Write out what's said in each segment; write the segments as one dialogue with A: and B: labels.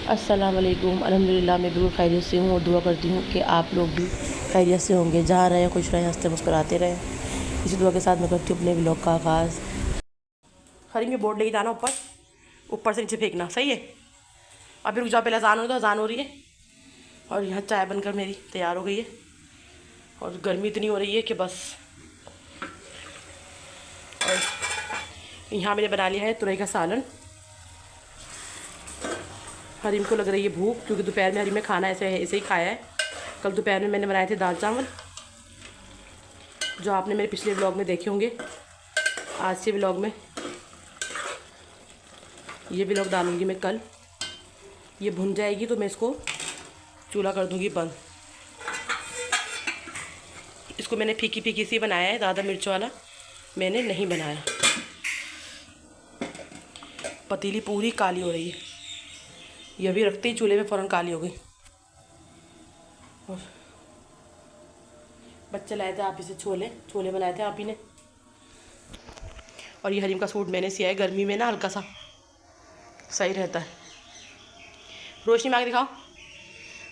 A: अस्सलाम वालेकुम। अल्हम्दुलिल्लाह मैं बिल्कुल खैरियत से हूँ और दुआ करती हूँ कि आप लोग भी खैरियत से होंगे, जहाँ रहें खुश रहें, हंसते मुस्कुराते रहें। इसी दुआ के साथ मैं करती हूँ अपने व्लॉग का आगाज़। हरी में बोर्ड लेके जाना, ऊपर ऊपर से नीचे फेंकना, सही है। अभी रुक जाओ, पहले अजान हो, तो अजान हो रही है और यहाँ चाय बनकर मेरी तैयार हो गई है और गर्मी इतनी हो रही है कि बस। और यहाँ मैंने बना लिया है तुरई का सालन। हरीम को लग रही है भूख, क्योंकि दोपहर में हरीम ने खाना ऐसे ही खाया है। कल दोपहर में मैंने बनाए थे दाल चावल, जो आपने मेरे पिछले व्लॉग में देखे होंगे। आज के व्लॉग में ये व्लॉग डालूँगी मैं कल। ये भुन जाएगी तो मैं इसको चूल्हा कर दूँगी बंद। इसको मैंने फीकी फीकी सी बनाया है, ज़्यादा मिर्च वाला मैंने नहीं बनाया। पतीली पूरी काली हो रही है, ये भी रखते ही चूल्हे में फ़ौरन काली हो गई। और बच्चे लाए थे आप ही से छोले बनाए थे आप ही ने। और ये हरीम का सूट मैंने सिया है, गर्मी में ना हल्का सा सही रहता है। रोशनी में आके दिखाओ,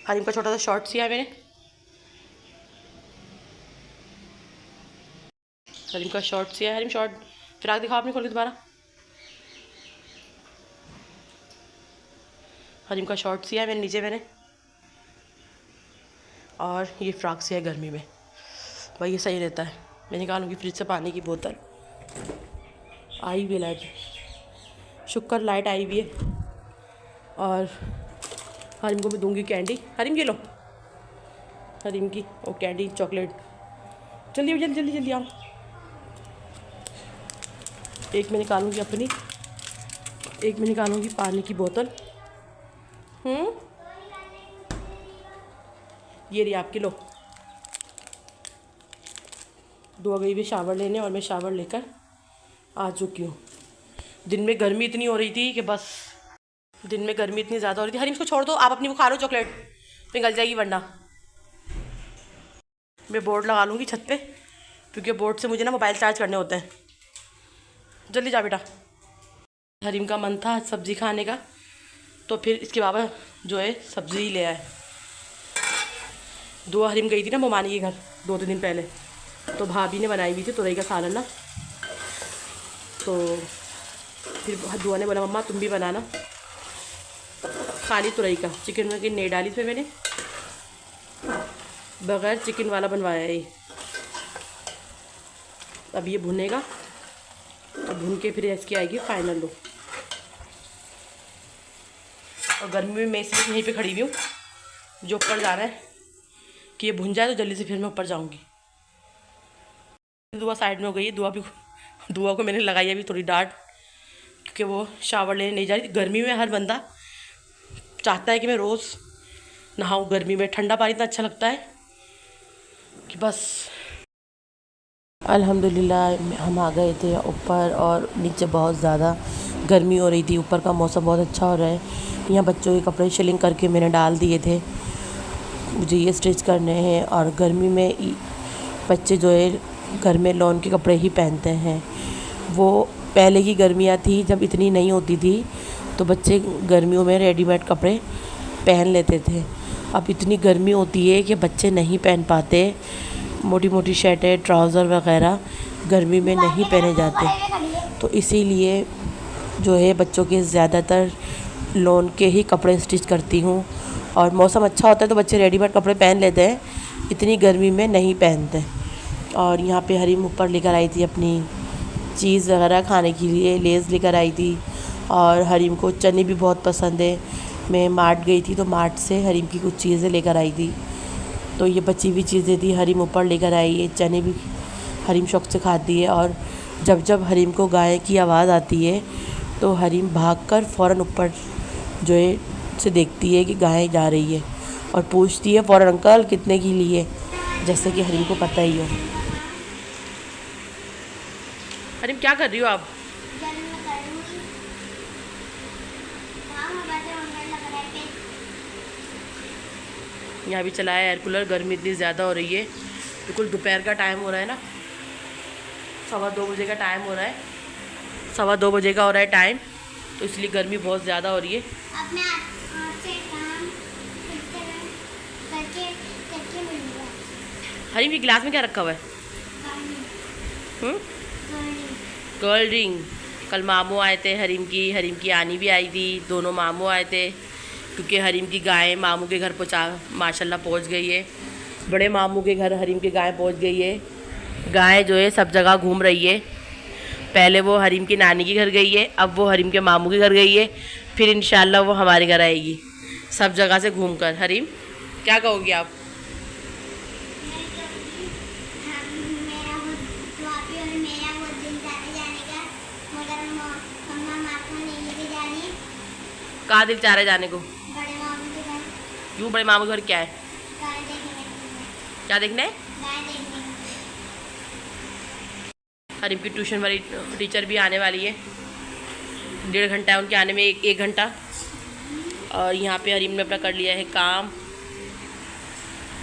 A: हरीम का छोटा सा शॉर्ट सिया है मैंने। हरीम का शॉर्ट सिया है, हरीम शॉर्ट फ्राक दिखाओ आपने खोल के दोबारा। हरीम का शॉर्ट सिया है मैंने नीचे मैंने, और ये फ्रॉक सिया है गर्मी में, भाई ये सही रहता है। मैं निकालूंगी फ्रिज से पानी की बोतल। आई भी लाइट, शुक्र लाइट आई भी है। और हरीम को भी दूंगी कैंडी। हरीम ये लो, हरीम की वो कैंडी चॉकलेट। जल्दी जल्दी जल्दी जल्दी आओ। एक मैं निकालूंगी अपनी, एक मैं निकालूंगी पानी की बोतल। ये रही आपकी, लो। दो गई भी शावर लेने और मैं शावर लेकर आ चुकी हूँ। दिन में गर्मी इतनी हो रही थी कि बस, दिन में गर्मी इतनी ज़्यादा हो रही थी। हरीम इसको छोड़ दो, आप अपनी वो खा लो चॉकलेट, पिघल जाएगी वरना। मैं बोर्ड लगा लूँगी छत पे, क्योंकि बोर्ड से मुझे ना मोबाइल चार्ज करने होते हैं। जल्दी जा बेटा। हरीम का मन था सब्ज़ी खाने का, तो फिर इसके बाबा जो है सब्ज़ी ही ले आए। दुआ हरीम गई थी ना मोमानी के घर 2-3 दिन पहले, तो भाभी ने बनाई हुई थी तुरई का सालन ना। तो फिर दुआ ने बोला मम्मा तुम भी बनाना, खाली तुरई का, चिकन विकन नहीं डाली इसमें मैंने, बग़ैर चिकन वाला बनवाया है ये। अब ये भुनेगा तो भुन के फिर इसकी आएगी फाइनल लुक। और गर्मी में मैं इसलिए यहीं पे खड़ी हुई हूँ, जो ऊपर जा रहा है कि ये भुन जाए तो जल्दी से फिर मैं ऊपर जाऊँगी। दुआ साइड में हो गई है, दुआ को मैंने लगाई अभी थोड़ी डांट, क्योंकि वो शावर लेने नहीं जा रही। गर्मी में हर बंदा चाहता है कि मैं रोज़ नहाऊँ, गर्मी में ठंडा पानी इतना अच्छा लगता है कि बस। अल्हम्दुलिल्लाह हम आ गए थे ऊपर, और नीचे बहुत ज़्यादा गर्मी हो रही थी। ऊपर का मौसम बहुत अच्छा हो रहा है। यहाँ बच्चों के कपड़े शिलिंग करके मैंने डाल दिए थे, मुझे ये स्टिच करने हैं। और गर्मी में बच्चे जो है घर में लॉन के कपड़े ही पहनते हैं। वो पहले की गर्मियाँ थी जब इतनी नहीं होती थी, तो बच्चे गर्मियों में रेडीमेड कपड़े पहन लेते थे। अब इतनी गर्मी होती है कि बच्चे नहीं पहन पाते, मोटी मोटी शर्टें ट्राउज़र वगैरह गर्मी में नहीं पहने जाते। तो इसीलिए जो है बच्चों के ज़्यादातर लॉन के ही कपड़े स्टिच करती हूँ। और मौसम अच्छा होता है तो बच्चे रेडीमेड कपड़े पहन लेते हैं, इतनी गर्मी में नहीं पहनते। और यहाँ पे हरीम ऊपर लेकर आई थी अपनी चीज़ वगैरह खाने के लिए, लेज़ लेकर आई थी। और हरीम को चने भी बहुत पसंद है। मैं मार्ट गई थी तो मार्ट से हरीम की कुछ चीज़ें लेकर आई थी, तो ये बची हुई चीज़ें थी हरीम ऊपर लेकर आई है। चने भी हरीम शौक़ से खाती है, और जब जब हरीम को गाय की आवाज़ आती है तो हरीम भागकर फ़ौरन ऊपर जो है से देखती है कि गाय जा रही है, और पूछती है फ़ौरन अंकल कितने की लिए, जैसे कि हरीम को पता ही हो। हरीम क्या कर रही हो आप? यहाँ भी चलाया एयर कूलर, गर्मी इतनी ज़्यादा हो रही है। बिल्कुल दोपहर का टाइम हो रहा है ना, 2:15 बजे का टाइम हो रहा है, 2:15 बजे का हो रहा है टाइम, तो इसलिए गर्मी बहुत ज़्यादा हो रही है।
B: आपसे काम करके करके मिलूंगा।
A: हरीम, ये गिलास में क्या रखा हुआ है?
B: पानी
A: कोल्ड ड्रिंक। कल मामू आए थे हरीम की आनी भी आई थी, दोनों मामू आए थे क्योंकि हरीम की गाय मामू के घर पहुँचा माशाल्लाह पहुँच गई है। बड़े मामू के घर हरीम की गाय पहुँच गई है। गाय जो है सब जगह घूम रही है। पहले वो हरीम की नानी के घर गई है, अब वो हरीम के मामू के घर गई है, फिर इंशाल्लाह वो हमारे घर आएगी सब जगह से घूम कर। हरीम, क्या कहोगी आप? कहाँ दिल चाह रहा है जाने को?
B: बड़े मामू के घर।
A: क्यों? बड़े मामू के घर क्या है?
B: गाय देखने।
A: क्या देखना है?
B: गाय देखने।
A: हरीम की ट्यूशन वाली टीचर भी आने वाली है, 1.5 घंटा है उनके आने में, एक घंटा। और यहाँ पे हरीम ने अपना कर लिया है काम।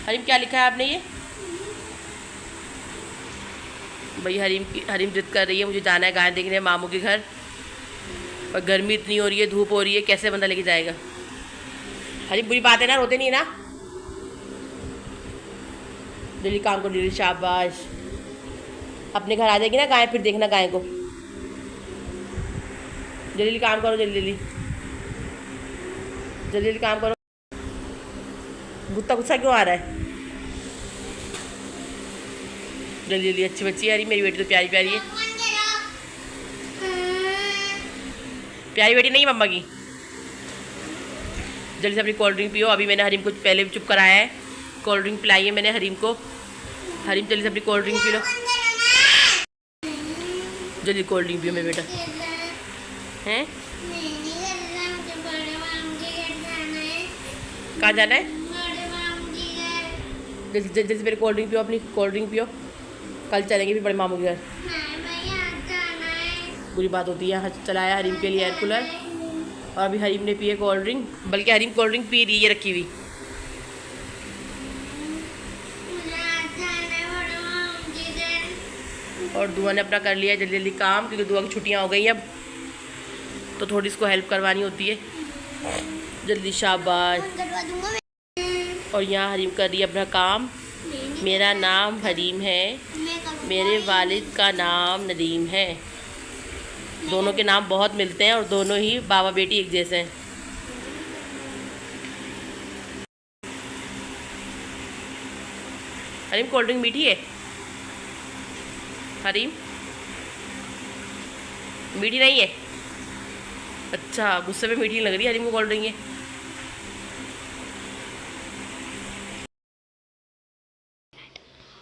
A: हरीम, क्या लिखा है आपने ये? भाई हरीम जिद कर रही है, मुझे जाना है गाय देखने मामू के घर, और गर्मी इतनी हो रही है, धूप हो रही है, कैसे बंदा लेके जाएगा? हरीम, बुरी बात है ना, रोते नहीं है ना? जल्दी काम करो, जल्दी, शाबाश। अपने घर आ जाएगी ना गाय, फिर देखना गाय को। जल्दी काम करो, जल्दी जल्दी जल्दी जल्दी काम करो। गुस्सा गुस्सा क्यों आ रहा है? जल्दी जल्दी, अच्छी बच्ची है हरी, मेरी बेटी तो प्यारी प्यारी है। प्यारी बेटी नहीं मम्मा की। जल्दी से अपनी कोल्ड ड्रिंक पियो। अभी मैंने हरीम को पहले भी चुप कराया है, कोल्ड ड्रिंक पिलाई है मैंने हरीम को। हरीम, जल्दी से अपनी कोल्ड ड्रिंक पी लो, जल्दी कोल्ड ड्रिंक पियो मेरे बेटा। हैं? कहाँ जाना है? जल्दी जल्दी से मेरे कोल्ड ड्रिंक पियो, अपनी कोल्ड ड्रिंक पियो, कल चलेंगे फिर बड़े मामू के घर। बुरी बात होती है। चलाया हरीम के लिए एयर कूलर, और अभी हरीम ने पिए कोल्ड ड्रिंक, बल्कि हरीम कोल्ड ड्रिंक पी रही है ये रखी हुई। और दुआ ने अपना कर लिया जल्दी जल्दी काम, क्योंकि दुआ की छुट्टियां हो गई अब, तो थोड़ी इसको हेल्प करवानी होती है। जल्दी, शाबाश। और यहाँ हरीम कर रही है अपना काम। मेरा नाम हरीम है, मेरे वालिद का नाम नदीम है। दोनों के नाम बहुत मिलते हैं और दोनों ही बाबा बेटी एक जैसे हैं। हरीम, कोल्ड ड्रिंक मीठी है? हरीम, मीठी नहीं है? अच्छा, गुस्से में मीठी लग रही है हरीम को कोल्ड ड्रिंक है।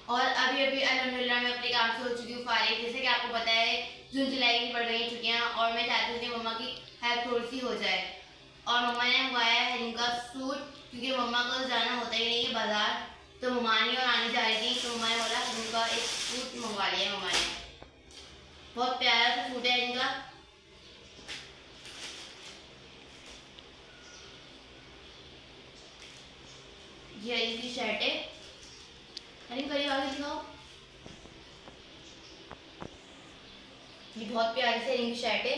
C: और अभी अभी अल्हम्दुलिल्लाह मैं अपने काम से हो चुकी हूँ फारिग। जैसे कि आपको पता है जून जुलाई की पड़ रही हैं छुट्टियाँ, और मैं चाहती हूँ कि मम्मा की हेल्प थोड़ी सी हो जाए। और मम्मा ने मंगवाया है इनका सूट, क्योंकि मम्मा को जाना होता ही नहीं है बाजार, तो ममानी और आने जा रही थी, तो मम्मा ने बोला इनका एक सूट मंगवा लिया मम्मा ने। बहुत प्यारा सा सूट है इनका। ये इनकी शर्ट है। हरीम, करीब आगे दिखाओ। ये बहुत प्यारी सी रिंग शर्ट है।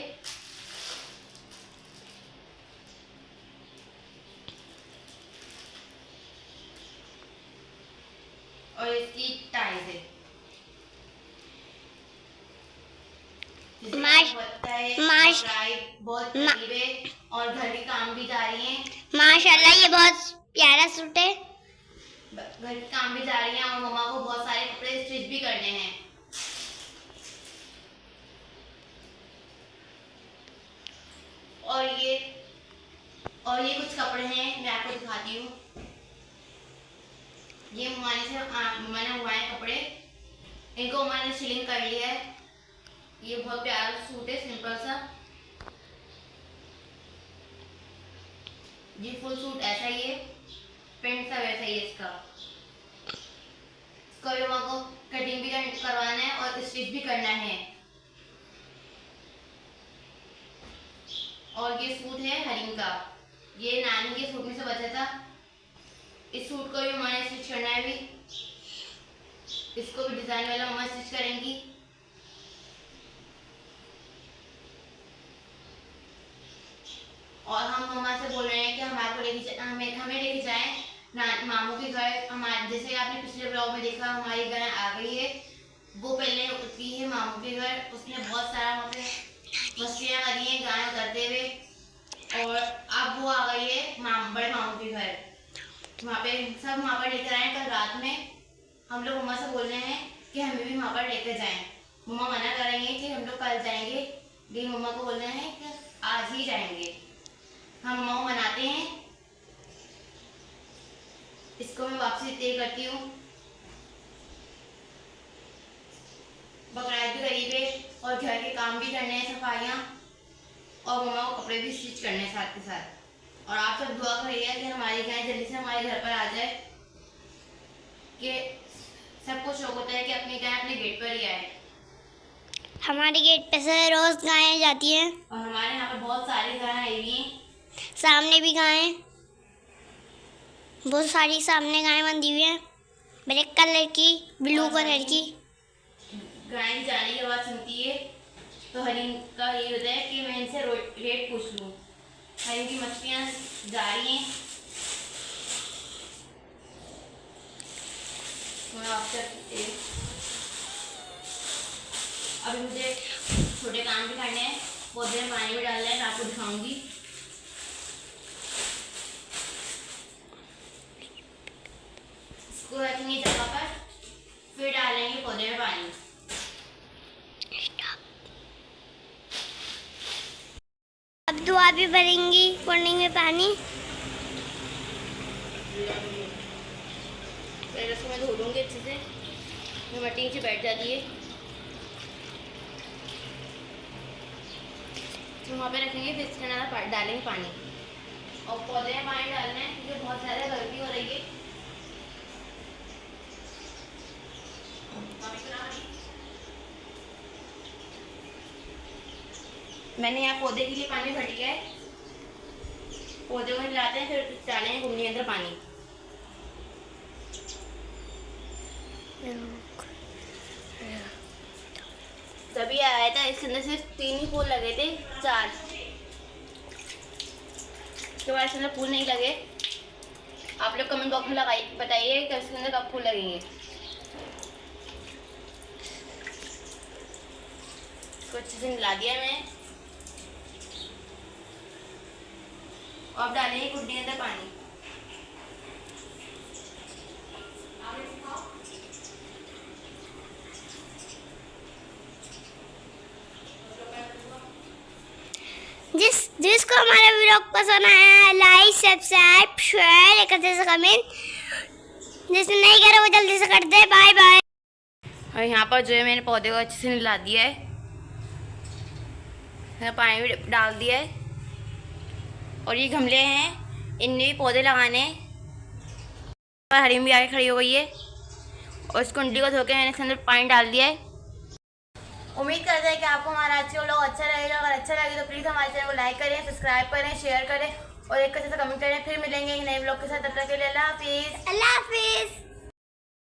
C: और इसकी टाइज है। बहुत करीब है, और घर के काम भी जा रही हैं।
B: माशाल्लाह, ये बहुत प्यारा सूट है।
C: घर के काम भी जा रही हैं, और मम्मा को बहुत सारे कपड़े स्टिच भी करने हैं। और ये कुछ कपड़े हैं, मैं आपको दिखाती हूँ। ये मम्मा ने मंगवाए कपड़े, इनको मम्मा ने सिलिंग कर लिया है। ये बहुत प्यारा सूट है, सिंपल सा। ये फुल सूट ऐसा ही है, प्रिंट सा वैसा ही है इसका। इसको भी मम्मा को कटिंग भी करवाना है और स्टिच भी करना है। और ये सूट है हरीम का, ये नानी के सूट में से बचा था। इस सूट को भी मम्मा ने स्टिच करना है। अभी इसको भी डिजाइन वाला मम्मा स्टिच करेंगी। और हम मम्मा से बोल रहे हैं कि हमारे को मामू के घर। हमारे जैसे आपने पिछले ब्लॉग में देखा, हमारी गाय आ गई है। वो पहले उतरी है मामू के घर, उसने बहुत सारा वहाँ पे मस्तियाँ करी हैं गाय उतरते हुए। और अब वो आ गई है बड़े मामू के घर। वहाँ पे सब वहाँ पर लेकर आए। कल रात में हम लोग मम्मा से बोल रहे हैं कि हमें भी वहाँ पर लेकर जाएं। मम्मा मना कर रही हैं कि हम लोग कल जाएंगे, लेकिन मम्मा को बोल रहे हैं कि आज ही जाएंगे। हम मम्मा को मनाते हैं। इसको मैं वापसी तय करती हूँ। बकरीद भी करीब है और घर के काम भी करने हैं, सफाइयाँ, और मम्मा को कपड़े भी स्टिच करने हैं साथ के साथ। और आप सब दुआ करिए कि हमारी गाय जल्दी से हमारे घर पर आ जाए, कि सबको शौक होता है कि अपनी गाय अपने गेट पर ही आए।
B: हमारे गेट पे से रोज गायें जाती हैं।
C: और हमारे यहाँ पर बहुत सारी गायें आई हुई हैं।
B: सामने भी गायें, बहुत सारी सामने गायें बंधी हुई हैं, ब्लैक कलर की, ब्लू कलर की।
C: गाय की जाने की आवाज़ सुनती है तो हरिन का ये होता है कि मैं इनसे रेट पूछ लूँ। हरिन की मछलियाँ जा रही हैं। मैं आपसे अभी मुझे छोटे काम भी करने हैं, पौधे में पानी भी डालना है, मैं आपको दिखाऊंगी। इसको रखेंगे जगह पर, फिर डालेंगे पौधे में पानी।
B: अब दुआ भी भरेंगी कुंडी में पानी।
C: फिर इसको मैं धो लूँगी अच्छे से, मैं मट्टी नीचे बैठ जाती है। तो वहाँ पे रखेंगे, फिर इसके अंदर डालेंगे पानी। और पौधे में पानी डालना है क्योंकि बहुत ज़्यादा गर्मी हो रही है। मैंने यहाँ पौधे के लिए पानी भर लिया है। पौधे को मिलाते हैं, फिर डालेंगे कुंडी के अंदर पानी। तभी आया था, इसके अंदर सिर्फ 3 ही फूल लगे थे, 4 के बाद इसके अंदर फूल नहीं लगे। आप लोग कमेंट बॉक्स में बताइए कि इसके अंदर कब फूल लगेंगे। इसको अच्छे से मिला दिया मैं। और अब डालेंगे कुंडी के अंदर पानी।
B: जिसको हमारा वीडियो पसंद आया है, लाइक सब्सक्राइब शेयर एक अच्छे से कमेंट, जिसने नहीं करा वो जल्दी से कर दे। Bye bye.
C: और यहाँ पर जो है मैंने पौधे को अच्छे से मिला दिया है, पानी भी डाल दिया है। और ये गमले हैं, इनमें भी पौधे लगाने हैं। और हरिम भी आके खड़ी हो गई है और इस कुंडी को धो के मैंने इसके अंदर पानी डाल दिया है। उम्मीद करते हैं कि आपको हमारा आज का व्लॉग अच्छा लगेगा। अगर अच्छा लगे तो प्लीज़ हमारे चैनल को लाइक करें, सब्सक्राइब करें, शेयर करें और एक अच्छे से कमेंट करें। फिर मिलेंगे एक नए व्लॉग के साथ। तब तक के लिए अल्लाह हाफिज़।
B: अल्लाह हाफिज।